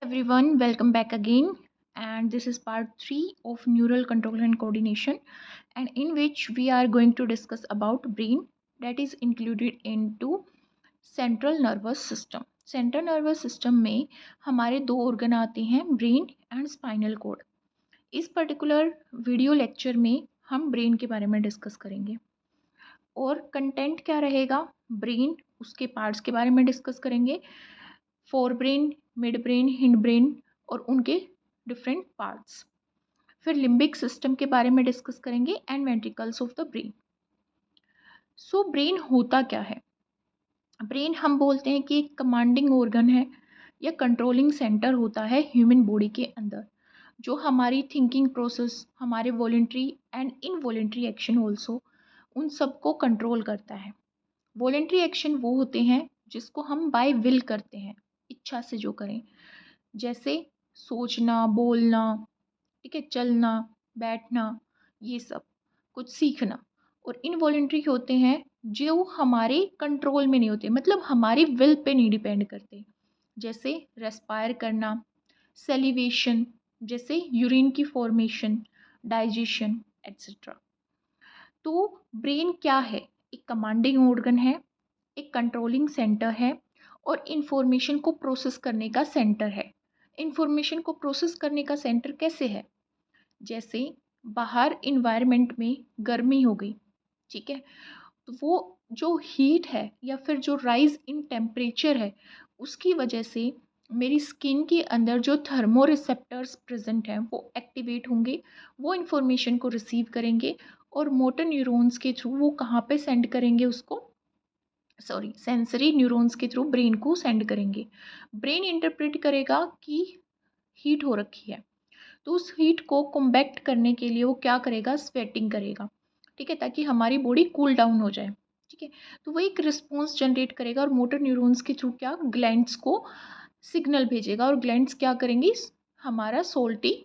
Everyone, welcome back again. And this is part 3 of neural control and coordination, and in which we are going to discuss about brain that is included into central nervous system. Central nervous system में हमारे दो organ आते हैं, brain and spinal cord. इस particular video lecture में हम brain के बारे में डिस्कस करेंगे और कंटेंट क्या रहेगा, ब्रेन उसके पार्ट्स के बारे में डिस्कस करेंगे, fore brain, mid brain, hind brain और उनके डिफरेंट पार्ट्स। फिर लिम्बिक सिस्टम के बारे में डिस्कस करेंगे and ventricles of the brain. So brain होता क्या है? ब्रेन हम बोलते हैं कि एक कमांडिंग ऑर्गन है या कंट्रोलिंग सेंटर होता है ह्यूमन बॉडी के अंदर, जो हमारी थिंकिंग प्रोसेस, हमारे voluntary and involuntary action also, उन सबको कंट्रोल करता है। वॉलेंट्री एक्शन वो होते हैं जिसको हम बाय विल करते हैं, इच्छा से जो करें, जैसे सोचना, बोलना, ठीक है, चलना, बैठना, ये सब कुछ सीखना। और इनवॉलेंट्री होते हैं जो हमारे कंट्रोल में नहीं होते, मतलब हमारी विल पे नहीं डिपेंड करते, जैसे रेस्पायर करना, सेलिवेशन, जैसे यूरिन की फॉर्मेशन, डाइजेशन एट्सेट्रा। तो ब्रेन क्या है? एक कमांडिंग ऑर्गन है, एक कंट्रोलिंग सेंटर है और इंफॉर्मेशन को प्रोसेस करने का सेंटर है। इंफॉर्मेशन को प्रोसेस करने का सेंटर कैसे है? जैसे बाहर इन्वायरमेंट में गर्मी हो गई, ठीक है, तो वो जो हीट है या फिर जो राइज इन टेम्परेचर है, उसकी वजह से मेरी स्किन के अंदर जो थर्मो रिसेप्टर्स प्रेजेंट हैं वो एक्टिवेट होंगे, वो इन्फॉर्मेशन को रिसीव करेंगे और मोटर न्यूरॉन्स के थ्रू वो कहाँ पे सेंड करेंगे उसको, सेंसरी न्यूरॉन्स के थ्रू ब्रेन को सेंड करेंगे। ब्रेन इंटरप्रेट करेगा कि हीट हो रखी है, तो उस हीट को कॉम्बैक्ट करने के लिए वो क्या करेगा, स्वेटिंग करेगा, ठीक है, ताकि हमारी बॉडी कूल डाउन हो जाए, ठीक है। तो वो एक रिस्पॉन्स जनरेट करेगा और मोटर न्यूरॉन्स के थ्रू क्या, ग्लैंड्स को सिग्नल भेजेगा और ग्लैंड्स क्या करेंगी, हमारा सोल्टी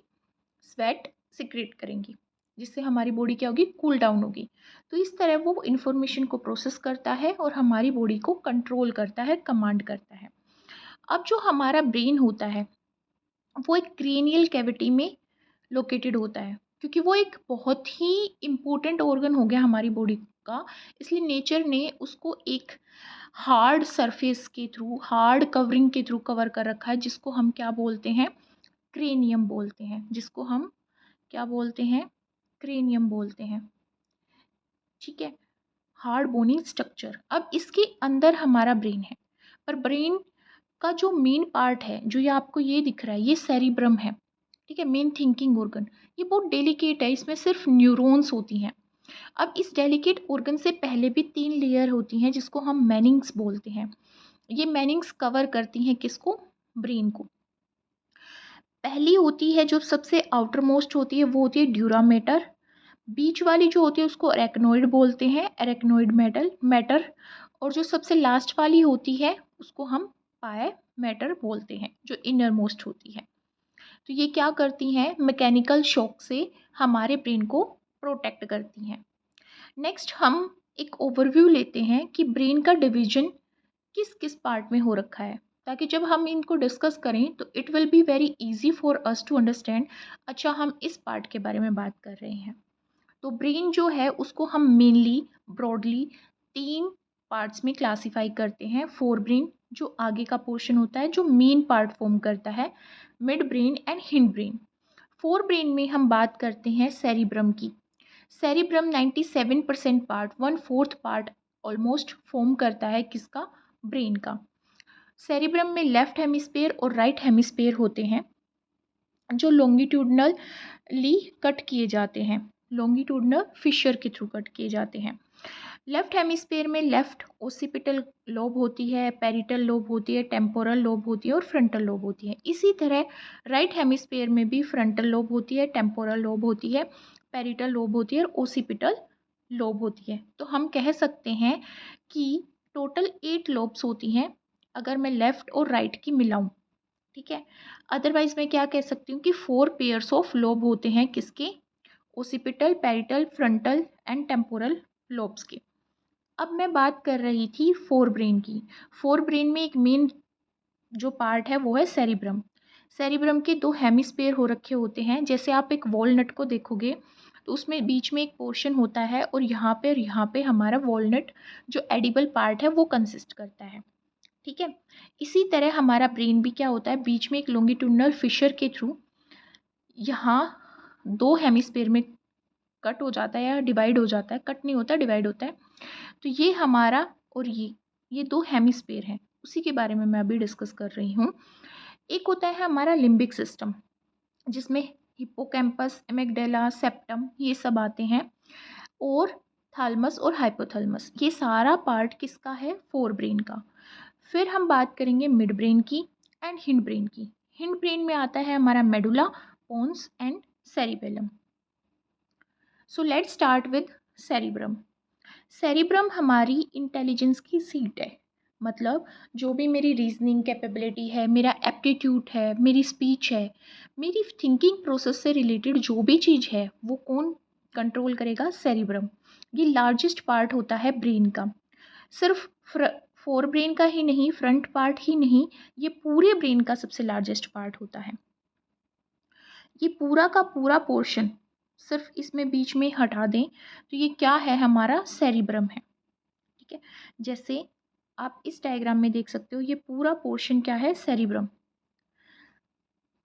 स्वेट सिक्रेट करेंगी, जिससे हमारी बॉडी क्या होगी, कूल डाउन होगी। तो इस तरह वो इन्फॉर्मेशन को प्रोसेस करता है और हमारी बॉडी को कंट्रोल करता है, कमांड करता है। अब जो हमारा ब्रेन होता है वो एक क्रेनियल कैविटी में लोकेटेड होता है, क्योंकि वो एक बहुत ही इम्पोर्टेंट ऑर्गन हो गया हमारी बॉडी का। इसलिए नेचर ने उसको एक हार्ड सरफेस के थ्रू, हार्ड कवरिंग के थ्रू कवर कर रखा है, जिसको हम क्या बोलते हैं, क्रेनियम बोलते हैं, जिसको हम क्या बोलते हैं, क्रेनियम बोलते हैं, ठीक है, हार्ड बोनी स्ट्रक्चर। अब इसके अंदर हमारा ब्रेन है, पर ब्रेन का जो मेन पार्ट है, जो ये आपको ये दिख रहा है, ये सेरिब्रम है, ठीक है, मेन थिंकिंग ऑर्गन। ये बहुत डेलिकेट है, इसमें सिर्फ न्यूरॉन्स होती हैं। अब इस डेलिकेट ऑर्गन से पहले भी 3 लेयर होती हैं, जिसको हम मैनिंग्स बोलते हैं। ये मैनिंग्स कवर करती हैं किसको, ब्रेन को। पहली होती है जो सबसे आउटर मोस्ट होती है, वो होती है ड्यूरामेटर। बीच वाली जो होती है उसको अरेक्नोइड बोलते हैं, अरेक्नोइड मैटर। और जो सबसे लास्ट वाली होती है उसको हम पाए मैटर बोलते हैं, जो इनर मोस्ट होती है। तो ये क्या करती हैं, मैकेनिकल शॉक से हमारे ब्रेन को प्रोटेक्ट करती हैं। नेक्स्ट हम एक ओवरव्यू लेते हैं कि ब्रेन का डिवीजन किस किस पार्ट में हो रखा है, ताकि जब हम इनको डिस्कस करें तो it will be very easy for us to understand, अच्छा हम इस पार्ट के बारे में बात कर रहे हैं। तो ब्रेन जो है उसको हम मेनली ब्रॉडली 3 पार्ट्स में क्लासीफाई करते हैं। फोर ब्रेन जो आगे का पोर्शन होता है, जो मेन पार्ट फॉर्म करता है, mid brain and hind brain. Four brain में हम बात करते हैं सेरिब्रम की। Cerebrum 97% part, 1/4 part almost form करता है किसका, ब्रेन का। सेरिब्रम में लेफ्ट हेमिस्फेयर और राइट हेमिस्फेयर होते हैं, जो लॉन्गिट्यूडनली कट किए जाते हैं, लॉन्गिट्यूडनल फिशर के थ्रू कट किए जाते हैं। लेफ्ट हेमिस्फेयर में लेफ्ट ओसिपिटल लोब होती है, पेरिटल लोब होती है, टेम्पोरल लोब होती है और फ्रंटल लोब होती है। इसी तरह राइट हेमिस्फेयर में भी फ्रंटल लोब होती है, टेम्पोरल लोब होती है, पेरिटल लोब होती है और ओसिपिटल लोब होती है। तो हम कह सकते हैं कि टोटल 8 लोब्स होती हैं अगर मैं लेफ्ट और राइट की मिलाऊं, ठीक है। अदरवाइज मैं क्या कह सकती हूँ कि 4 पेयर्स ऑफ लोब होते हैं किसके, occipital, parietal, frontal and temporal lobes के। अब मैं बात कर रही थी फोर ब्रेन की। फोर ब्रेन में एक मेन जो पार्ट है वो है सेरिब्रम। सेरिब्रम के 2 हेमिस्फीयर हो रखे होते हैं। जैसे आप एक वॉलनट को देखोगे तो उसमें बीच में एक पोर्शन होता है और यहाँ पे हमारा वॉलनट जो एडिबल पार्ट है वो कंसिस्ट करता है, ठीक है। इसी तरह हमारा ब्रेन भी क्या होता है, बीच में एक लॉन्गिट्यूडनल फिशर के थ्रू यहाँ 2 हेमिस्फीयर में कट हो जाता है या डिवाइड हो जाता है, कट नहीं होता, डिवाइड होता है। तो ये हमारा और ये 2 हेमिस्फीयर हैं, उसी के बारे में मैं अभी डिस्कस कर रही हूँ। एक होता है हमारा लिम्बिक सिस्टम, जिसमें हिप्पोकैम्पस, एमिगडाला, सेप्टम ये सब आते हैं, और थैलेमस और हाइपोथैलेमस, ये सारा पार्ट किसका है, फोर ब्रेन का। फिर हम बात करेंगे मिड ब्रेन की एंड हिंड ब्रेन की। हिंड ब्रेन में आता है हमारा medulla, pons and cerebellum. So let's start with cerebrum. Cerebrum हमारी इंटेलिजेंस की सीट है, मतलब जो भी मेरी रीजनिंग कैपेबिलिटी है, मेरा एप्टीट्यूड है, मेरी स्पीच है, मेरी थिंकिंग प्रोसेस से रिलेटेड जो भी चीज़ है वो कौन कंट्रोल करेगा, सेरिब्रम। ये लार्जेस्ट पार्ट होता है ब्रेन का। सिर्फ फोर ब्रेन का ही नहीं, फ्रंट पार्ट ही नहीं, ये पूरे ब्रेन का सबसे लार्जेस्ट पार्ट होता है। ये पूरा का पूरा पोर्शन सिर्फ इसमें बीच में हटा दें तो ये क्या है, हमारा सेरिब्रम है, ठीक है। जैसे आप इस डायग्राम में देख सकते हो, ये पूरा पोर्शन क्या है, सेरिब्रम।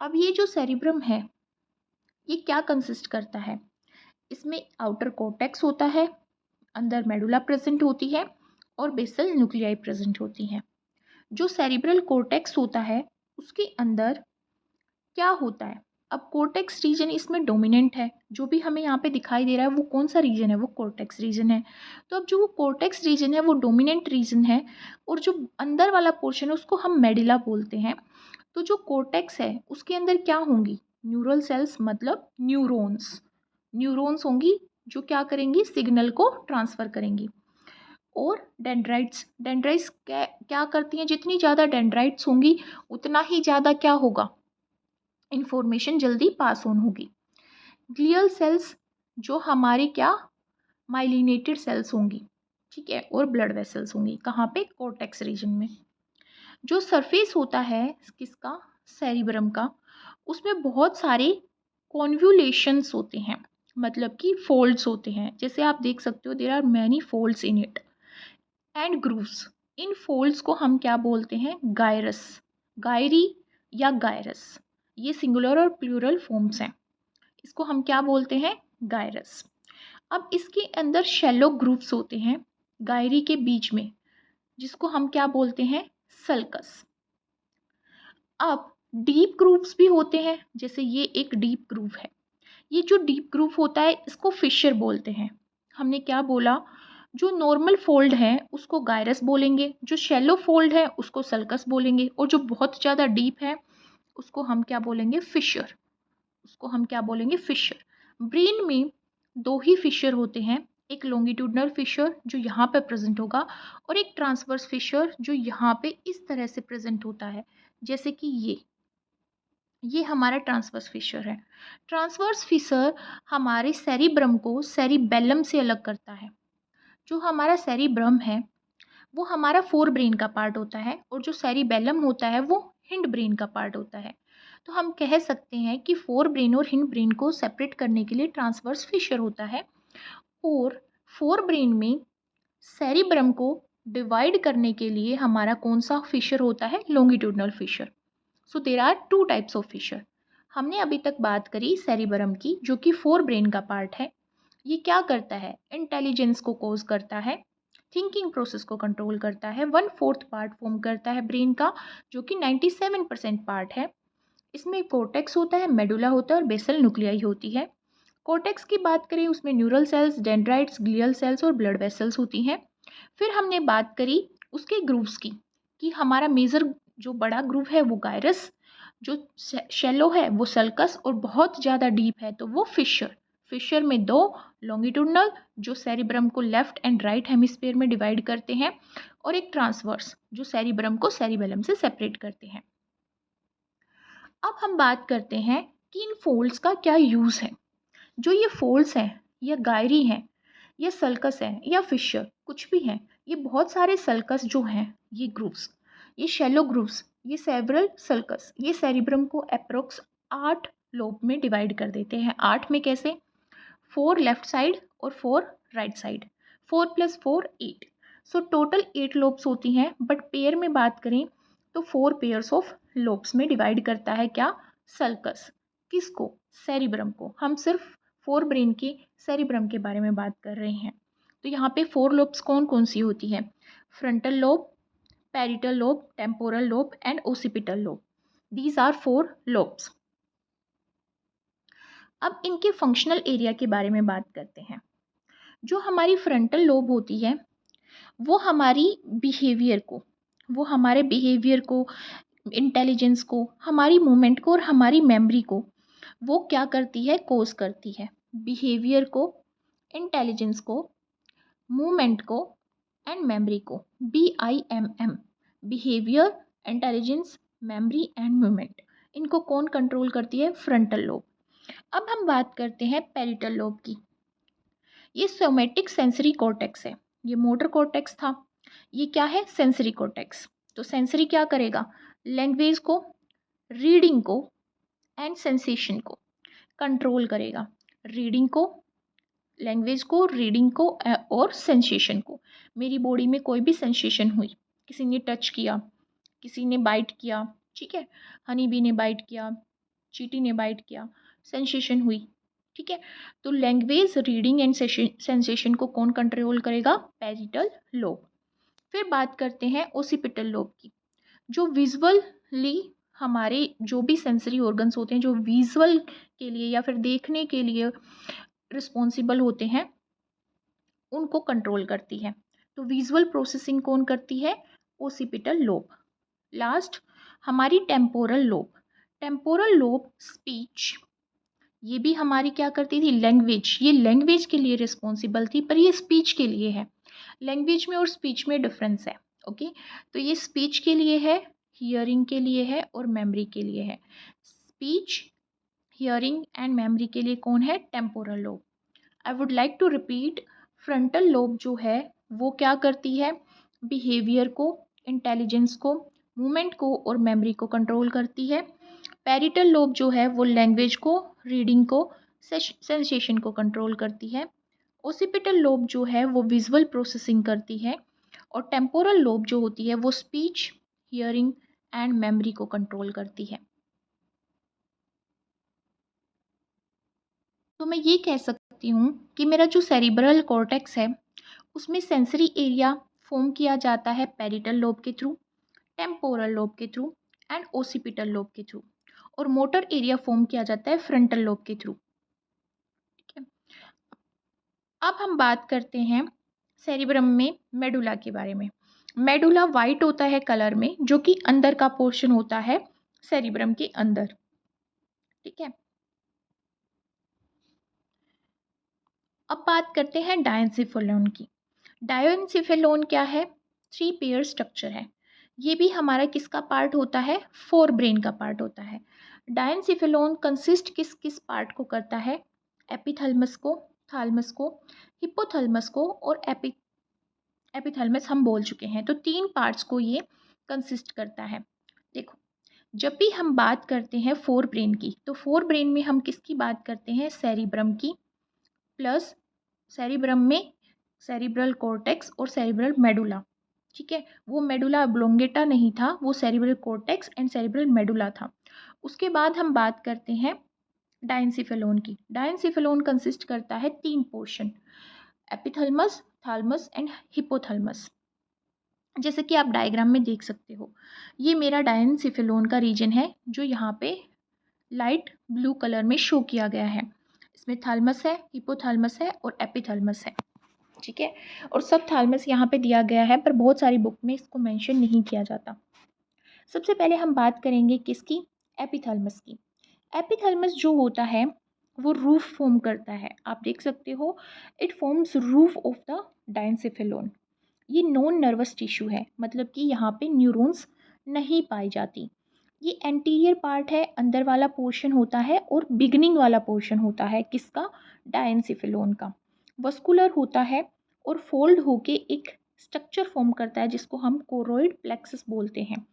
अब ये जो सेरिब्रम है ये क्या कंसिस्ट करता है, इसमें आउटर कॉर्टेक्स होता है, अंदर मेडुला प्रेजेंट होती है और बेसल न्यूक्लियाई प्रेजेंट होती हैं। जो सेरिब्रल कॉर्टेक्स होता है उसके अंदर क्या होता है, अब कॉर्टेक्स रीजन इसमें डोमिनेंट है, जो भी हमें यहाँ पे दिखाई दे रहा है वो कौन सा रीजन है, वो कॉर्टेक्स रीजन है। तो अब जो वो कॉर्टेक्स रीजन है वो डोमिनेंट रीजन है, और जो अंदर वाला पोर्शन है उसको हम मेडुला बोलते हैं। तो जो कॉर्टेक्स है उसके अंदर क्या होंगी, न्यूरल सेल्स, मतलब न्यूरॉन्स होंगी जो क्या करेंगी, सिग्नल को ट्रांसफ़र करेंगी। और डेंड्राइट्स क्या करती हैं, जितनी ज़्यादा डेंड्राइट्स होंगी उतना ही ज़्यादा क्या होगा, इंफॉर्मेशन जल्दी पास ऑन होगी। ग्लियल सेल्स जो हमारी क्या, माइलिनेटेड सेल्स होंगी, ठीक है, और ब्लड वेसल्स होंगी, कहाँ पे, कॉर्टेक्स रीजन में। जो सरफेस होता है किसका, सेरिब्रम का, उसमें बहुत सारे कॉन्व्यूलेशंस होते हैं, मतलब कि फोल्ड्स होते हैं। जैसे आप देख सकते हो, there are many folds in it and grooves. इन फोल्ड्स को हम क्या बोलते हैं, गायरस, गायरी या गायरस, ये सिंगुलर और प्लूरल फॉर्म्स हैं, इसको हम क्या बोलते हैं, गायरस। अब इसके अंदर शैलो ग्रूव्स होते हैं गायरी के बीच में, जिसको हम क्या बोलते हैं, सल्कस। अब डीप ग्रूव्स भी होते हैं, जैसे ये एक डीप ग्रूव है, ये जो डीप ग्रूव होता है इसको फिशर बोलते हैं। हमने क्या बोला, जो नॉर्मल फोल्ड है उसको गायरस बोलेंगे, जो शैलो फोल्ड है उसको सल्कस बोलेंगे, और जो बहुत ज़्यादा डीप है उसको हम क्या बोलेंगे, फिशर, उसको हम क्या बोलेंगे, फिशर। ब्रेन में 2 ही फिशर होते हैं, एक लॉन्गिट्यूडनल फिशर जो यहाँ पे प्रेजेंट होगा, और एक ट्रांसवर्स फिशर जो यहाँ पे इस तरह से प्रेजेंट होता है, जैसे कि ये हमारा ट्रांसवर्स फिशर है। ट्रांसवर्स फिशर हमारे सेरिब्रम को सेरिबेलम से अलग करता है। जो हमारा सेरिब्रम है वो हमारा फोर ब्रेन का पार्ट होता है, और जो सेरिबेलम होता है वो हिंड ब्रेन का पार्ट होता है। तो हम कह सकते हैं कि फोर ब्रेन और हिंड ब्रेन को सेपरेट करने के लिए ट्रांसवर्स फिशर होता है, और फोर ब्रेन में सेरिब्रम को डिवाइड करने के लिए हमारा कौन सा फिशर होता है, longitudinal fissure. So there are 2 types of fissure. हमने अभी तक बात करी सेरिब्रम की, जो कि फोर ब्रेन का पार्ट है। ये क्या करता है, इंटेलिजेंस को कोज करता है, थिंकिंग प्रोसेस को कंट्रोल करता है, 1/4 पार्ट फॉर्म करता है ब्रेन का, जो कि 97% पार्ट है। इसमें कॉर्टेक्स होता है, मेडुला होता है और बेसल न्यूक्लियाई होती है। कॉर्टेक्स की बात करें, उसमें neural sales, dendrites, glial cells और ब्लड वेसल्स होती हैं। फिर हमने बात करी उसके ग्रूव्स की, कि हमारा मेजर जो बड़ा ग्रूव है वो गायरस, जो शैलो है वो सल्कस, और बहुत ज़्यादा डीप है तो वो फिशर। फिशर में 2 लॉन्गिट्यूडनल जो सेरिब्रम को लेफ्ट एंड राइट हेमिस्फीयर में डिवाइड करते हैं, और एक ट्रांसवर्स जो सेरिब्रम को सेरिबेलम से सेपरेट करते हैं। अब हम बात करते हैं कि इन फोल्ड्स का क्या यूज़ है। जो ये फोल्ड्स हैं, या गायरी हैं, या सल्कस हैं, या फिशर, कुछ भी हैं, ये बहुत सारे सल्कस जो हैं, ये ग्रूव्स, ये शैलो ग्रूव्स, ये सेरेब्रल सल्कस, ये सेरिब्रम को अप्रोक्स 8 लोब में डिवाइड कर देते हैं। 8 में कैसे? 4 लेफ्ट साइड और 4 right side, 4 + 4 8। So total 8 lobes होती हैं, बट पेयर में बात करें तो 4 पेयर्स ऑफ लोब्स में डिवाइड करता है क्या? सल्कस। किसको? सेरिब्रम को। हम सिर्फ फोर ब्रेन के सेरिब्रम के बारे में बात कर रहे हैं। तो यहाँ पे 4 लोब्स कौन कौन सी होती है? Frontal lobe, parietal lobe, temporal lobe and occipital lobe. These are 4 lobes. अब इनके फंक्शनल एरिया के बारे में बात करते हैं। जो हमारी फ्रंटल लोब होती है वो हमारी बिहेवियर को, वो हमारे बिहेवियर को, इंटेलिजेंस को, हमारी मूवमेंट को और हमारी मेमोरी को वो क्या करती है? कोज करती है। बिहेवियर को, इंटेलिजेंस को, मूवमेंट को एंड मेमोरी को। BIMM, behaviour, intelligence, memory and movement. इनको कौन कंट्रोल करती है? Frontal lobe. अब हम बात करते हैं पैरिटल लोब की। ये सोमैटिक सेंसरी कॉर्टेक्स है। ये मोटर कॉर्टेक्स था, ये क्या है? Sensory cortex. तो सेंसरी क्या करेगा? लैंग्वेज को, रीडिंग को एंड सेंसेशन को कंट्रोल करेगा। रीडिंग को, लैंग्वेज को, रीडिंग को और सेंसेशन को। मेरी बॉडी में कोई भी सेंसेशन हुई, किसी ने टच किया, किसी ने बाइट किया, ठीक है, हनी बी ने बाइट किया, चींटी ने बाइट किया, सेंसेशन हुई, ठीक है। तो लैंग्वेज, रीडिंग एंड सेंसेशन को कौन कंट्रोल करेगा? Parietal lobe. फिर बात करते हैं ओसिपिटल लोब की। जो विजुअली हमारे जो भी सेंसरी ऑर्गन्स होते हैं, जो विजुअल के लिए या फिर देखने के लिए रिस्पॉन्सिबल होते हैं, उनको कंट्रोल करती है। तो विजुअल प्रोसेसिंग कौन करती है? Occipital lobe. लास्ट हमारी temporal lobe. Temporal lobe speech, ये भी हमारी क्या करती थी? लैंग्वेज। ये लैंग्वेज के लिए रिस्पॉन्सिबल थी, पर ये स्पीच के लिए है। लैंग्वेज में और स्पीच में डिफरेंस है, ओके। तो ये स्पीच के लिए है, हियरिंग के लिए है और मेमोरी के लिए है। स्पीच, हियरिंग एंड मेमोरी के लिए कौन है? Temporal lobe. I would like to repeat, frontal lobe जो है वो क्या करती है? बिहेवियर को, इंटेलिजेंस को, मूवमेंट को और मेमोरी को कंट्रोल करती है। पैरिटल लोब जो है वो लैंग्वेज को, रीडिंग को, सेंसेशन को कंट्रोल करती है। ओसिपिटल लोब जो है वो विजुअल प्रोसेसिंग करती है और टेम्पोरल लोब जो होती है वो स्पीच, हियरिंग एंड मेमोरी को कंट्रोल करती है। तो मैं ये कह सकती हूँ कि मेरा जो सेरिब्रल कॉर्टेक्स है उसमें सेंसरी एरिया फॉर्म किया जाता है पैरिटल लोब के थ्रू, टेम्पोरल लोब के थ्रू एंड ओसिपिटल लोब के थ्रू, और मोटर एरिया फॉर्म किया जाता है फ्रंटल लोब के थ्रू, ठीक है। अब हम बात करते हैं सेरिब्रम में मेडुला के बारे में। मेडुला वाइट होता है कलर में, जो कि अंदर का पोर्शन होता है सेरिब्रम के अंदर, ठीक है। अब बात करते हैं डायंसिफेलोन की। डायंसिफेलोन क्या है? 3 पेयर स्ट्रक्चर है। ये भी हमारा किसका पार्ट होता है? फोर ब्रेन का पार्ट होता है। डायंसिफेलोन कंसिस्ट किस किस पार्ट को करता है? एपिथैलेमस को, थैलेमस को, हिपोथैलेमस को और एपिथैलेमस हम बोल चुके हैं। तो 3 पार्ट्स को ये कंसिस्ट करता है। देखो, जब भी हम बात करते हैं फोर ब्रेन की, तो फोर ब्रेन में हम किसकी बात करते हैं? सेरिब्रम की, प्लस सेरिब्रम में सेरिब्रल कॉर्टेक्स और सेरिब्रल मेडुला, ठीक है। वो मेडुला ऑब्लोंगेटा नहीं था, वो cerebral cortex and cerebral medulla था। उसके बाद हम बात करते हैं डायंसिफेलोन की। डायंसिफेलोन कंसिस्ट करता है 3 पोर्शन, एपिथैलेमस, थैलेमस एंड हिपोथैलेमस। जैसे कि आप डायग्राम में देख सकते हो, ये मेरा डायंसिफेलोन का रीजन है जो यहाँ पे लाइट ब्लू कलर में शो किया गया है। इसमें थैलेमस है, हिपोथैलेमस है और एपिथैलेमस है, ठीक है। और सब थैलेमस यहाँ पे दिया गया है, पर बहुत सारी बुक में इसको मेंशन नहीं किया जाता। सबसे पहले हम बात करेंगे किसकी? एपिथैलेमस की। एपिथैलेमस जो होता है वो रूफ फॉर्म करता है। आप देख सकते हो, it forms roof of the diencephalon. ये नॉन नर्वस टिश्यू है, मतलब कि यहाँ पे न्यूरॉन्स नहीं पाई जाती। ये एंटीरियर पार्ट है, अंदर वाला पोर्शन होता है, और बिगनिंग वाला पोर्शन होता है किसका? डायंसिफेलोन का। वस्कुलर होता है और फोल्ड होके एक स्ट्रक्चर फॉर्म करता है जिसको हम कोरोइड प्लेक्सस बोलते हैं।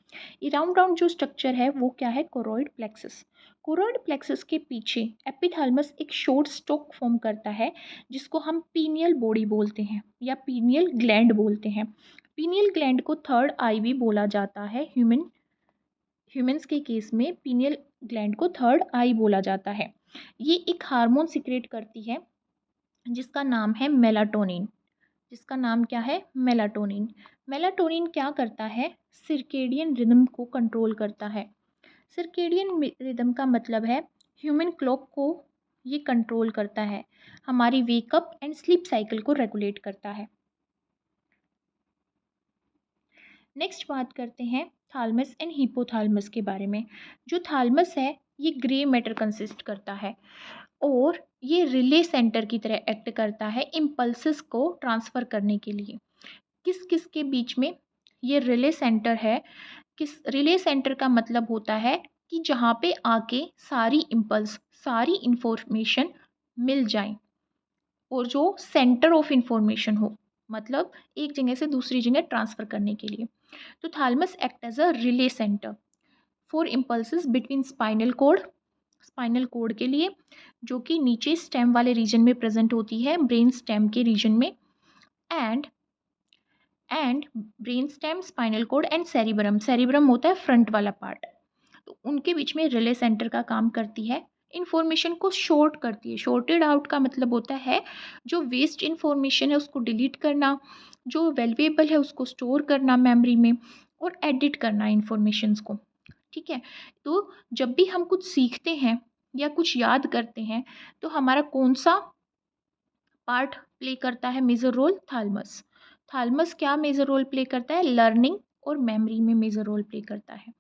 ये राउंड राउंड जो स्ट्रक्चर है वो क्या है, कोरोइड प्लेक्सस। कोरोइड प्लेक्सस के पीछे एपिथैलेमस एक शॉर्ट स्टॉक फॉर्म करता है जिसको हम पीनियल बॉडी बोलते हैं या पीनियल ग्लैंड बोलते हैं। पीनियल ग्लैंड को थर्ड आई भी बोला जाता है। ह्यूमंस के केस में पीनियल ग्लैंड को थर्ड आई बोला जाता है। ये एक हार्मोन सिक्रेट करती है जिसका नाम है मेलाटोनिन। जिसका नाम क्या है, मेलाटोनिन। मेलाटोनिन क्या करता है, सर्केडियन रिदम को कंट्रोल करता है। सर्केडियन रिदम का मतलब है ह्यूमन क्लॉक को ये कंट्रोल करता है, हमारी वेकअप एंड स्लीप साइकिल को रेगुलेट करता है। नेक्स्ट बात करते हैं थालमस एंड हिपोथैलेमस के बारे में। जो थालमस है ये ग्रे मैटर कंसिस्ट करता है और ये रिले सेंटर की तरह एक्ट करता है इम्पल्सेस को ट्रांसफ़र करने के लिए। किस किस के बीच में ये रिले सेंटर है, किस रिले सेंटर का मतलब होता है कि जहाँ पे आके सारी इम्पल्स, सारी इंफॉर्मेशन मिल जाए और जो सेंटर ऑफ इंफॉर्मेशन हो, मतलब एक जगह से दूसरी जगह ट्रांसफ़र करने के लिए। तो thalamus act as a relay centre for impulses between spinal cord के लिए, जो कि नीचे स्टेम वाले रीजन में प्रेजेंट होती है, ब्रेन स्टेम के रीजन में, and brain stem, spinal cord and cerebrum. Cerebrum होता है फ्रंट वाला पार्ट। तो उनके बीच में रिले सेंटर का काम करती है, इन्फॉर्मेशन को शॉर्ट करती है। शॉर्टेड आउट का मतलब होता है जो वेस्ट इन्फॉर्मेशन है उसको डिलीट करना, जो वैल्यूएबल है उसको स्टोर करना मेमोरी में, और एडिट करना इन्फॉर्मेशंस को। ठीक है, तो जब भी हम कुछ सीखते हैं या कुछ याद करते हैं तो हमारा कौन सा पार्ट प्ले करता है मेजर रोल, थैलेमस। थैलेमस क्या मेजर रोल प्ले करता है, लर्निंग और मेमोरी में मेजर रोल प्ले करता है।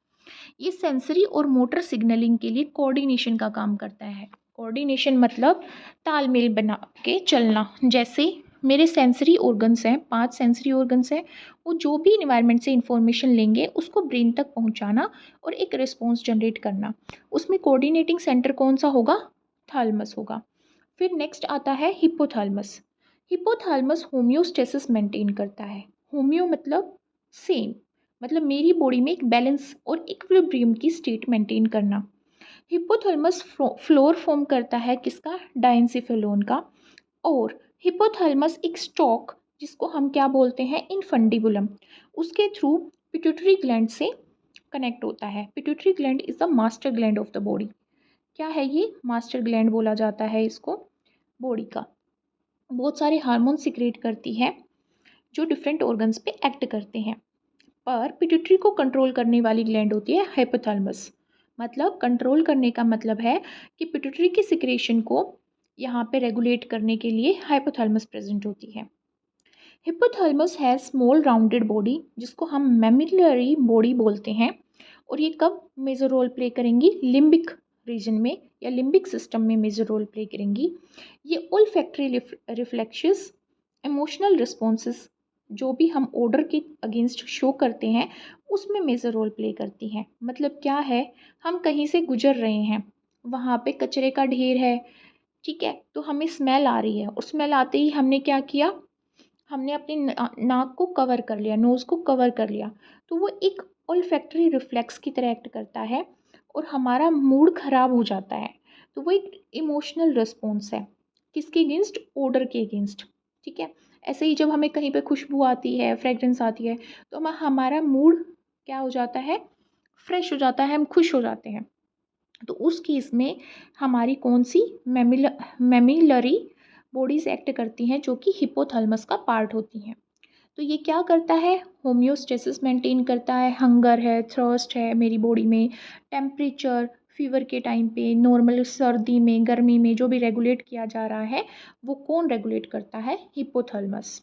ये सेंसरी और मोटर सिग्नलिंग के लिए कोऑर्डिनेशन का काम करता है। कोऑर्डिनेशन मतलब तालमेल बना के चलना। जैसे मेरे सेंसरी ऑर्गन्स हैं, 5 सेंसरी ऑर्गन्स हैं, वो जो भी इन्वायरमेंट से इंफॉर्मेशन लेंगे उसको ब्रेन तक पहुंचाना और एक रिस्पॉन्स जनरेट करना। उसमें कोऑर्डिनेटिंग सेंटर कौन सा होगा, थैलेमस होगा। फिर नेक्स्ट आता है हिपोथैलेमस। हिपोथैलेमस होम्योस्टेसिस मेंटेन करता है। होम्यो मतलब सेम, मतलब मेरी बॉडी में एक बैलेंस और इक्विलिब्रियम की स्टेट मेंटेन करना। हिपोथैलेमस फ्लोर फॉर्म करता है किसका, डाइंसिफेलोन का। और हिपोथैलेमस एक स्टॉक जिसको हम क्या बोलते हैं, इनफंडिबुलम, उसके थ्रू पिट्यूटरी ग्लैंड से कनेक्ट होता है। Pituitary gland is the master gland of the body. क्या है ये, मास्टर ग्लैंड बोला जाता है इसको बॉडी का। बहुत सारे हार्मोन सिक्रेट करती है जो डिफरेंट ऑर्गन्स पे एक्ट करते हैं, पर पिट्यूटरी को कंट्रोल करने वाली ग्लैंड होती है हाइपोथैलेमस। मतलब कंट्रोल करने का मतलब है कि पिट्यूटरी की सिक्रेशन को यहाँ पे रेगुलेट करने के लिए हाइपोथैलेमस प्रेजेंट होती है। हिपोथैलेमस है स्मॉल राउंडेड बॉडी जिसको हम मैमिलरी बॉडी बोलते हैं, और ये कब मेजर रोल प्ले करेंगी, लिम्बिक रीजन में या लिम्बिक सिस्टम में मेजर रोल प्ले करेंगी। ये ओल्फैक्टरी रिफ्लेक्शंस, इमोशनल रिस्पॉन्सेस जो भी हम ऑर्डर के अगेंस्ट शो करते हैं उसमें मेजर रोल प्ले करती हैं। मतलब क्या है, हम कहीं से गुजर रहे हैं, वहाँ पे कचरे का ढेर है, ठीक है, तो हमें स्मेल आ रही है और स्मेल आते ही हमने क्या किया, हमने अपनी नाक को कवर कर लिया, नोज़ को कवर कर लिया, तो वो एक ओल्फैक्टरी रिफ्लेक्स की तरह एक्ट करता है और हमारा मूड ख़राब हो जाता है। तो वो एक इमोशनल रिस्पॉन्स है, किसके अगेंस्ट, ऑर्डर के अगेंस्ट। ठीक है, ऐसे ही जब हमें कहीं पे खुशबू आती है, फ्रेगरेंस आती है, तो हमारा मूड क्या हो जाता है, फ्रेश हो जाता है, हम खुश हो जाते हैं। तो उस केस में हमारी कौन सी मेमिलरी बॉडीज एक्ट करती हैं जो कि हिपोथैलेमस का पार्ट होती हैं। तो ये क्या करता है, होम्योस्टेसिस मेंटेन करता है। हंगर है, थ्रस्ट है मेरी बॉडी में, टेम्परेचर, फीवर के टाइम पे, नॉर्मल सर्दी में, गर्मी में जो भी रेगुलेट किया जा रहा है वो कौन रेगुलेट करता है, हिपोथैलेमस।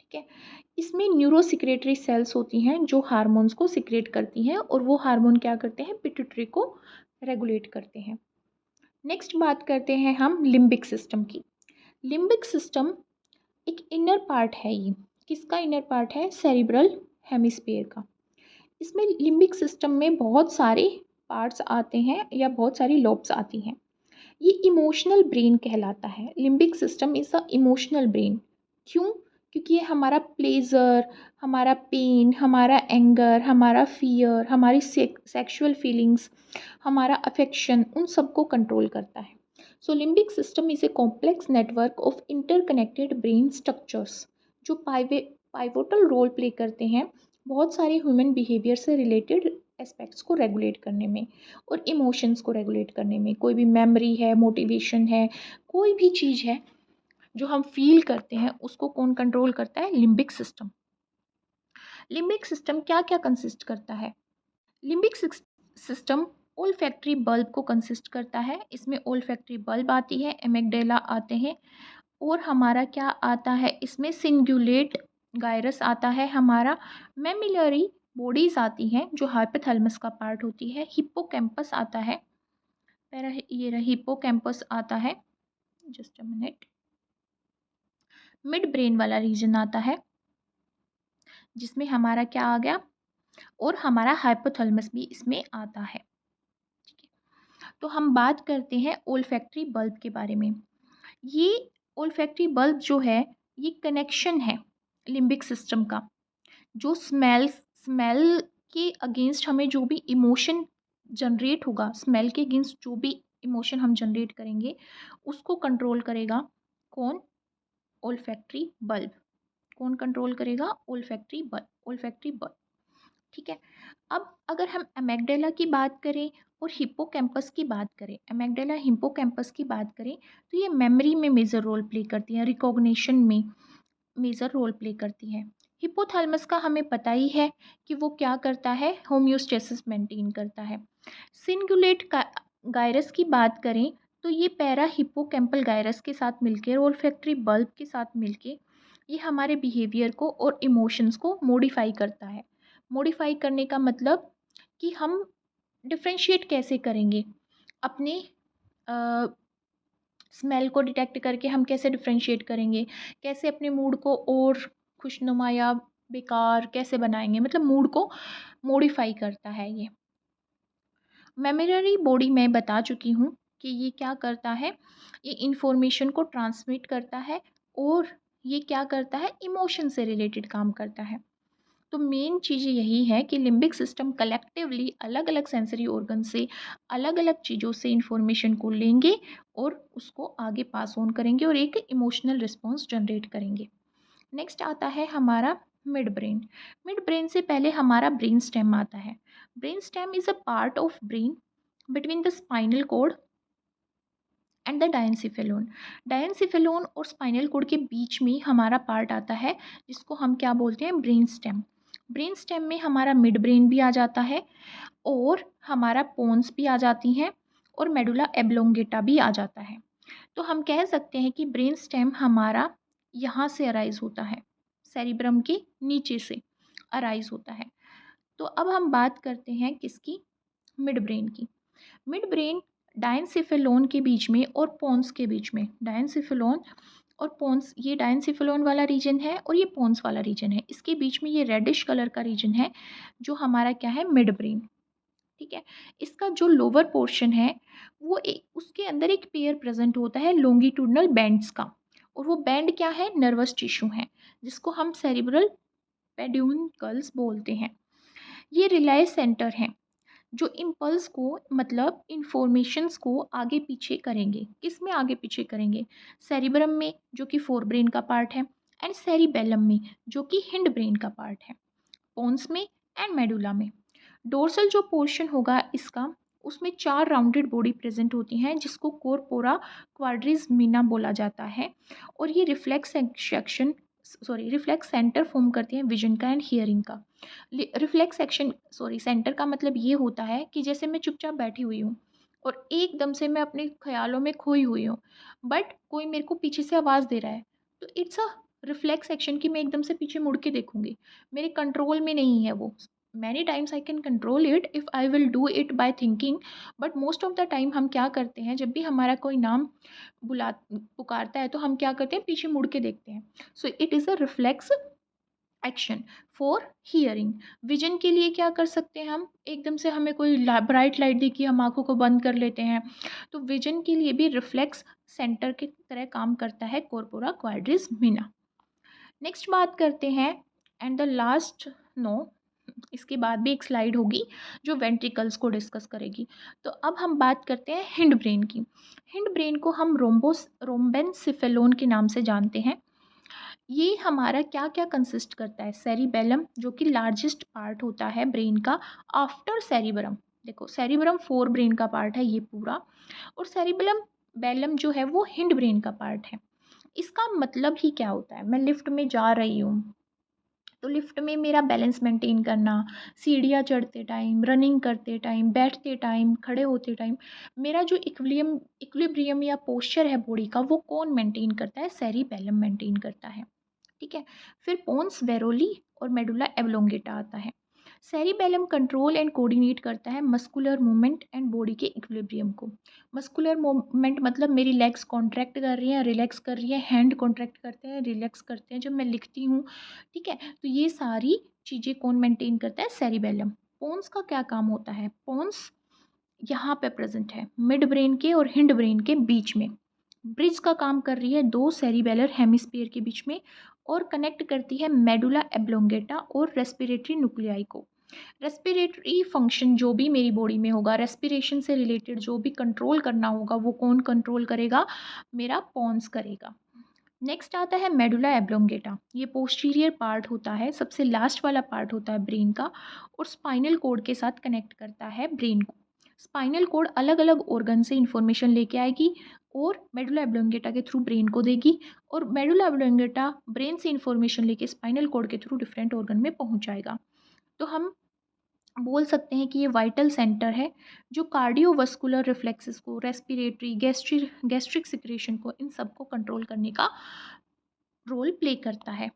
ठीक है, इसमें न्यूरोसिक्रेटरी सेल्स होती हैं जो हार्मोन्स को सिक्रेट करती हैं और वो हार्मोन क्या करते हैं, पिट्यूटरी को रेगुलेट करते हैं। नेक्स्ट बात करते हैं हम लिम्बिक सिस्टम की। लिम्बिक सिस्टम एक इनर पार्ट है, ये किसका इनर पार्ट है, सेरिब्रल हेमिस्फीयर का। इसमें लिम्बिक सिस्टम में बहुत सारे पार्ट्स आते हैं या बहुत सारी लोब्स आती हैं। ये इमोशनल ब्रेन कहलाता है। Limbic system is a emotional brain. क्यों, क्योंकि ये हमारा प्लेज़र, हमारा पेन, हमारा एंगर, हमारा फ़ियर, हमारी सेक्सुअल फीलिंग्स, हमारा अफेक्शन, उन सबको कंट्रोल करता है। So limbic system is a complex network of interconnected brain structures जो पाइवोटल रोल प्ले करते हैं बहुत सारे ह्यूमन बिहेवियर से रिलेटेड एस्पेक्ट्स को रेगुलेट करने में और इमोशंस को रेगुलेट करने में। कोई भी मेमोरी है, मोटिवेशन है, कोई भी चीज़ है जो हम फील करते हैं, उसको कौन कंट्रोल करता है? Limbic system. लिम्बिक सिस्टम क्या क्या कंसिस्ट करता है? लिम्बिक सिस्टम ओल्फैक्टरी बल्ब को कंसिस्ट करता है। इसमें ओल्फैक्टरी बल्ब आती है, एमिगडाला आते हैं, और हमारा क्या आता है इसमें? सिंगुलेट गायरस आता है हमारा। मेमिलरी बॉडीज आती हैं जो हाइपोथैलेमस का पार्ट होती है। हिप्पोकैम्पस आता है, ये रहा हिप्पोकैम्पस आता है, just a minute. Mid brain वाला रीजन आता है जिसमें हमारा क्या आ गया, और हमारा हाइपोथैलेमस भी इसमें आता है। ठीक है, तो हम बात करते हैं ओल्फैक्टरी बल्ब के बारे में। ये ओल्फैक्टरी बल्ब जो है, ये कनेक्शन है लिम्बिक सिस्टम का, जो स्मेल के अगेंस्ट हमें जो भी इमोशन जनरेट होगा, स्मेल के अगेंस्ट जो भी इमोशन हम जनरेट करेंगे, उसको कंट्रोल करेगा कौन? Olfactory bulb. कौन कंट्रोल करेगा? Olfactory bulb. ठीक है, अब अगर हम एमिगडाला की बात करें और हिप्पोकैम्पस की बात करें, एमिगडाला हिप्पोकैम्पस की बात करें, तो ये मेमोरी में मेजर रोल प्ले करती हैं, रिकॉग्निशन में मेजर रोल प्ले करती हैं। हिप्पोथैलेमस का हमें पता ही है कि वो क्या करता है? होम्योस्टेसिस मेंटेन करता है। सिंगुलेट गायरस की बात करें तो ये पैरा हिप्पोकैम्पल गायरस के साथ मिलकर और ओल्फैक्टरी बल्ब के साथ मिलके ये हमारे बिहेवियर को और इमोशंस को मॉडिफाई करता है। मॉडिफाई करने का मतलब कि हम डिफ्रेंशिएट कैसे करेंगे अपने स्मेल को डिटेक्ट करके, हम कैसे डिफ्रेंशिएट करेंगे, कैसे अपने मूड को और खुशनुमा या बेकार कैसे बनाएंगे, मतलब मूड को मॉडिफाई करता है ये। मेमोरी बॉडी में बता चुकी हूँ कि ये क्या करता है, ये इंफॉर्मेशन को ट्रांसमिट करता है और ये क्या करता है? इमोशन से रिलेटेड काम करता है। तो मेन चीज़ यही है कि लिम्बिक सिस्टम कलेक्टिवली अलग अलग सेंसरी ऑर्गन से, अलग अलग चीज़ों से इंफॉर्मेशन को लेंगे और उसको आगे पास ऑन करेंगे और एक इमोशनल रिस्पॉन्स जनरेट करेंगे। नेक्स्ट आता है हमारा मिड ब्रेन। मिड ब्रेन से पहले हमारा ब्रेन स्टेम आता है। Brain stem is a part of brain between the spinal cord and the diencephalon. Diencephalon और स्पाइनल कॉर्ड के बीच में हमारा पार्ट आता है जिसको हम क्या बोलते हैं? Brain stem. ब्रेन स्टेम में हमारा मिड ब्रेन भी आ जाता है और हमारा पोन्स भी आ जाती हैं और मेडुला एब्लोंगेटा भी आ जाता है। तो हम कह सकते हैं कि ब्रेन स्टेम हमारा यहाँ से अराइज होता है, सेरिब्रम के नीचे से अराइज होता है। तो अब हम बात करते हैं किसकी? मिड ब्रेन की। मिड ब्रेन डायनसिफेलोन के बीच में और पोन्स के बीच में, डायनसिफेलोन और पोन्स, ये डायनसिफेलोन वाला रीजन है और ये पोन्स वाला रीजन है, इसके बीच में ये रेडिश कलर का रीजन है जो हमारा क्या है? Mid brain. ठीक है, इसका जो लोअर पोर्शन है वो उसके अंदर एक पेयर प्रेजेंट होता है लॉन्गिट्यूडनल बैंड्स का, और वो बैंड क्या है? नर्वस टिश्यू है जिसको हम सेरिब्रल पेड्यूनकल्स बोलते हैं। ये रिले सेंटर हैं जो इम्पल्स को, मतलब इंफॉर्मेशंस को आगे पीछे करेंगे। किस में आगे पीछे करेंगे? सेरिब्रम में जो कि फोर ब्रेन का पार्ट है, एंड सेरिबेलम में जो कि हिंड ब्रेन का पार्ट है, पोन्स में एंड मेडुला में। डोर्सल जो पोर्शन होगा इसका, उसमें 4 राउंडेड बॉडी प्रेजेंट होती हैं जिसको कोरपोरा क्वाड्रिस मीना बोला जाता है, और ये रिफ्लेक्स सेंटर फॉर्म करती हैं विजन का एंड हियरिंग का। सेंटर का मतलब ये होता है कि जैसे मैं चुपचाप बैठी हुई हूँ और एकदम से मैं अपने ख्यालों में खोई हुई हूँ, बट कोई मेरे को पीछे से आवाज़ दे रहा है, तो इट्स अ रिफ्लेक्स एक्शन कि मैं एकदम से पीछे मुड़ के देखूंगी। मेरे कंट्रोल में नहीं है वो। Many times I can control it if I will do it by thinking, but most of the time हम क्या करते हैं, जब भी हमारा कोई नाम पुकारता है तो हम क्या करते हैं? पीछे मुड़ के देखते हैं। So it is a reflex action for hearing. Vision के लिए क्या कर सकते हैं हम? एकदम से हमें कोई ब्राइट लाइट दिखी, हम आंखों को बंद कर लेते हैं, तो विजन के लिए भी रिफ्लेक्स सेंटर की तरह काम करता है कोरपोरा क्वाड्रिस मीना। नेक्स्ट बात करते हैं, एंड द लास्ट, नो, इसके बाद भी एक स्लाइड होगी जो वेंट्रिकल्स को डिस्कस करेगी। तो अब हम बात करते हैं हिंड ब्रेन की। हिंड ब्रेन को हम रोम्बेनसिफेलोन के नाम से जानते हैं। ये हमारा क्या क्या कंसिस्ट करता है? सेरिबेलम, जो कि लार्जेस्ट पार्ट होता है ब्रेन का आफ्टर सेरिब्रम। देखो, सेरिब्रम फोर ब्रेन का पार्ट है ये पूरा, और सेरिबेलम बेलम जो है वो हिंड ब्रेन का पार्ट है। इसका मतलब ही क्या होता है? मैं लिफ्ट में जा रही हूँ, तो लिफ्ट में मेरा बैलेंस मेंटेन करना, सीढ़ियाँ चढ़ते टाइम, रनिंग करते टाइम, बैठते टाइम, खड़े होते टाइम, मेरा जो इक्विलिब्रियम या पोस्चर है बॉडी का, वो कौन मेंटेन करता है? सेरिबेलम मेंटेन करता है। ठीक है। फिर पोन्स वेरोली और मेडुला एब्लोंगेटा आता है। सेरिबेलम कंट्रोल एंड कोऑर्डिनेट करता है मस्कुलर मूवमेंट एंड बॉडी के इक्विलिब्रियम को। मस्कुलर मूवमेंट मतलब मेरी लेग्स कॉन्ट्रैक्ट कर रही हैं, रिलैक्स कर रही है, हैंड कॉन्ट्रैक्ट करते हैं, रिलैक्स करते हैं जब मैं लिखती हूँ। ठीक है, तो ये सारी चीज़ें कौन मेंटेन करता है? सेरिबेलम। पोन्स का क्या काम होता है? पोन्स यहाँ पे प्रेजेंट है मिड ब्रेन के और हिंड ब्रेन के बीच में, ब्रिज का काम कर रही है दो सेरिबेलर हेमिस्फीयर के बीच में, और कनेक्ट करती है मेडुला एब्लोंगेटा और रेस्पिरेटरी न्यूक्लियाई को। रेस्पिरेटरी फंक्शन जो भी मेरी बॉडी में होगा, रेस्पिरेशन से रिलेटेड जो भी कंट्रोल करना होगा, वो कौन कंट्रोल करेगा? मेरा पोन्स करेगा। नेक्स्ट आता है मेडुला एब्लोंगेटा। ये पोस्टीरियर पार्ट होता है, सबसे लास्ट वाला पार्ट होता है ब्रेन का, और स्पाइनल कोड के साथ कनेक्ट करता है ब्रेन को। स्पाइनल कोड अलग अलग ऑर्गन से इंफॉर्मेशन लेके आएगी और मेडुला एब्लोंगेटा के थ्रू ब्रेन को देगी, और मेडुला एब्लोंगेटा ब्रेन से इंफॉर्मेशन लेके स्पाइनल कोड के थ्रू डिफरेंट ऑर्गन में पहुंच जाएगा। तो हम बोल सकते हैं कि ये वाइटल सेंटर है जो कार्डियोवास्कुलर रिफ्लेक्सेस को, रेस्पिरेटरी, गैस्ट्रिक सिक्रेशन को, इन सब को कंट्रोल करने का रोल प्ले करता है।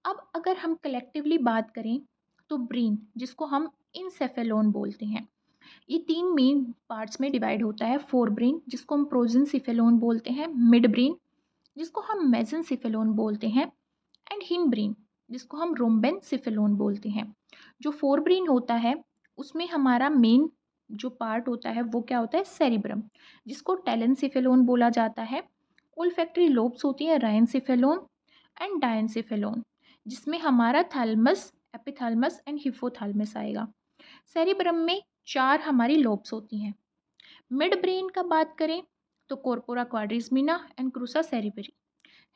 अब अगर हम कलेक्टिवली बात करें, तो ब्रेन, जिसको हम इंसेफेलोन बोलते हैं, ये तीन मेन पार्ट्स में डिवाइड होता है। फोर ब्रेन, जिसको हम प्रोजेंसिफेलोन बोलते हैं, मिड ब्रेन, जिसको हम मेसेंसिफेलोन बोलते हैं, एंड हिंड ब्रेन, जिसको हम रोम्बेनसिफेलोन बोलते हैं। जो फोर ब्रेन होता है उसमें हमारा मेन जो पार्ट होता है वो क्या होता है? सेरिब्रम, जिसको टेलेंसिफेलोन बोला जाता है। ओल्फैक्टरी लोब्स होती है रायनसिफेलोन एंड डायनसिफेलोन, जिसमें हमारा थैलमस, एपिथैलमस एंड हिपोथैलमस आएगा। सेरिब्रम में चार हमारी लोब्स होती हैं। मिड ब्रेन का बात करें तो कॉर्पोरा क्वाड्रिसमिना एंड क्रूसा सेरिबरी।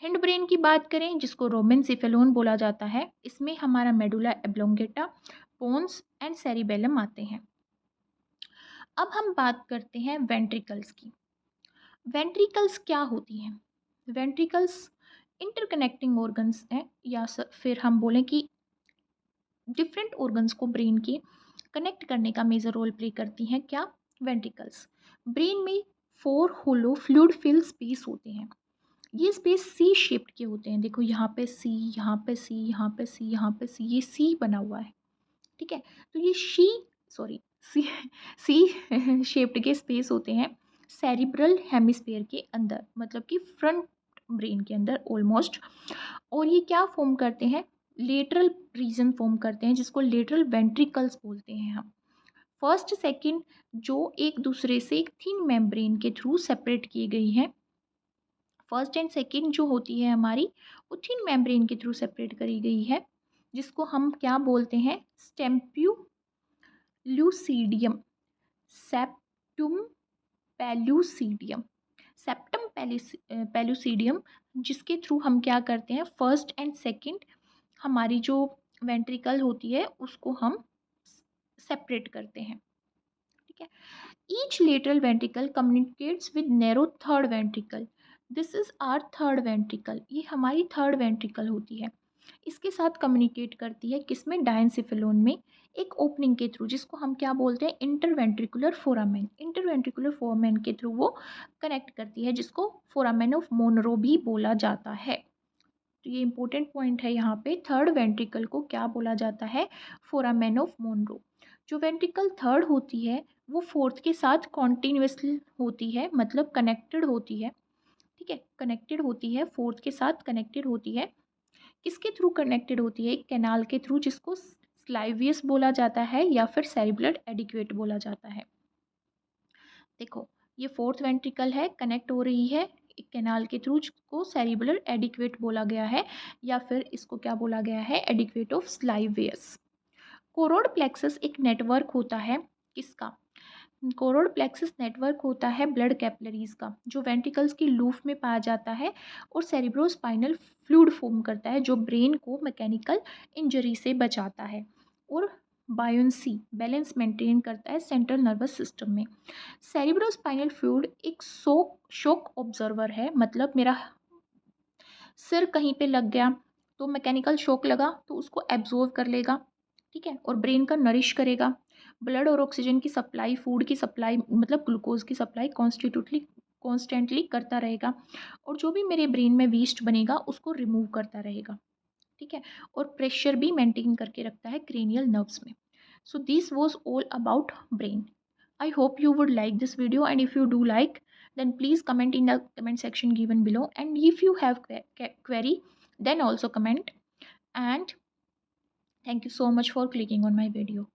हिंड ब्रेन की बात करें, जिसको रोमेनसिफेलोन बोला जाता है, इसमें हमारा मेडुला एब्लोंगेटा, पोन्स एंड सेरिबेलम आते हैं। अब हम बात करते हैं वेंट्रिकल्स की। वेंट्रिकल्स क्या होती हैं? वेंट्रिकल्स इंटरकनेक्टिंग ऑर्गन्स हैं, या फिर हम बोलें कि डिफरेंट ऑर्गन्स को ब्रेन के कनेक्ट करने का मेजर रोल प्ले करती हैं। क्या? वेंट्रिकल्स। ब्रेन में फोर होलो फ्लूइड फिल स्पेस होते हैं। ये स्पेस सी शेप्ड के होते हैं। देखो, यहाँ पे सी, यहाँ पे सी, यहाँ पे सी, यहाँ पे सी, ये सी बना हुआ है। ठीक है, तो ये सी सी शेप्ड के स्पेस होते हैं सेरिब्रल हेमिस्फीयर के अंदर, मतलब कि फ्रंट ब्रेन के अंदर ऑलमोस्ट। और ये क्या फॉर्म करते हैं? लेटरल रीजन फॉर्म करते हैं, जिसको लेटरल वेंट्रिकल्स बोलते हैं हम। फर्स्ट सेकंड जो एक दूसरे से एक थिन मेम्ब्रेन के थ्रू सेपरेट की गई है। फर्स्ट एंड सेकंड जो होती है हमारी, वो थिन मेम्ब्रेन के थ्रू सेपरेट करी गई है, जिसको हम क्या बोलते हैं? स्टेम्प्यूल्यूसीडियम, सेप्टुम पेल्यूसीडियम, सेप्टम पेल्यूसीडियम, जिसके थ्रू हम क्या करते हैं? फर्स्ट एंड सेकंड हमारी जो वेंट्रिकल होती है उसको हम सेपरेट करते हैं। ठीक है। Each lateral ventricle communicates with narrow third ventricle. This is our third ventricle. ये हमारी थर्ड वेंट्रिकल होती है। इसके साथ कम्युनिकेट करती है किसमें? डायनसिफेलोन में, एक ओपनिंग के थ्रू, जिसको हम क्या बोलते हैं? Interventricular foramen. इंटरवेंट्रिकुलर फोरामेन के थ्रू वो कनेक्ट करती है, जिसको फोरामेन ऑफ मोनरो भी बोला जाता है। तो ये इंपॉर्टेंट पॉइंट है यहाँ पे, थर्ड वेंट्रिकल को क्या बोला जाता है? Foramen of Monro. जो वेंट्रिकल थर्ड होती है वो फोर्थ के साथ कॉन्टिन्यूसली होती है, मतलब कनेक्टेड होती है। ठीक है, कनेक्टेड होती है, फोर्थ के साथ कनेक्टेड होती है। किसके थ्रू कनेक्टेड होती है? एक कैनाल के थ्रू, जिसको स्लाइवियस बोला जाता है या फिर सेरिब्रल एडिक्वेट बोला जाता है। देखो, ये फोर्थ वेंट्रिकल है, कनेक्ट हो रही है एक कैनाल के थ्रू, को सेरिबुलर एडिक्वेट बोला गया है, या फिर इसको क्या बोला गया है, एडिक्वेट ऑफ स्लाइव वेयर्स। कोरोड प्लेक्सस एक नेटवर्क होता है किसका, कोरोड प्लेक्सस नेटवर्क होता है ब्लड कैपिलरीज का, जो वेंट्रिकल्स की लूफ में पाया जाता है और सेरिब्रोस्पाइनल फ्लूइड फॉर्म करता है, जो ब्रेन को मैकेनिकल इंजरी से बचाता है और बायोंसी बैलेंस मेंटेन करता है सेंट्रल नर्वस सिस्टम में। सेरिब्रोस्पाइनल फ्लूइड एक शॉक ऑब्जर्वर है, मतलब मेरा सिर कहीं पे लग गया तो मैकेनिकल शॉक लगा तो उसको एब्जॉर्व कर लेगा, ठीक है, और ब्रेन का नरिश करेगा। ब्लड और ऑक्सीजन की सप्लाई, फूड की सप्लाई, मतलब ग्लूकोज की सप्लाई कॉन्स्टेंटली करता रहेगा, और जो भी मेरे ब्रेन में वेस्ट बनेगा उसको रिमूव करता रहेगा, ठीक है, और प्रेशर भी मेंटेन करके रखता है क्रेनियल नर्व्स में। So this was all about brain. I hope you would like this video, and if you do like, then please comment in the comment section given below, and if you have query, then also comment. And thank you so much for clicking on my video.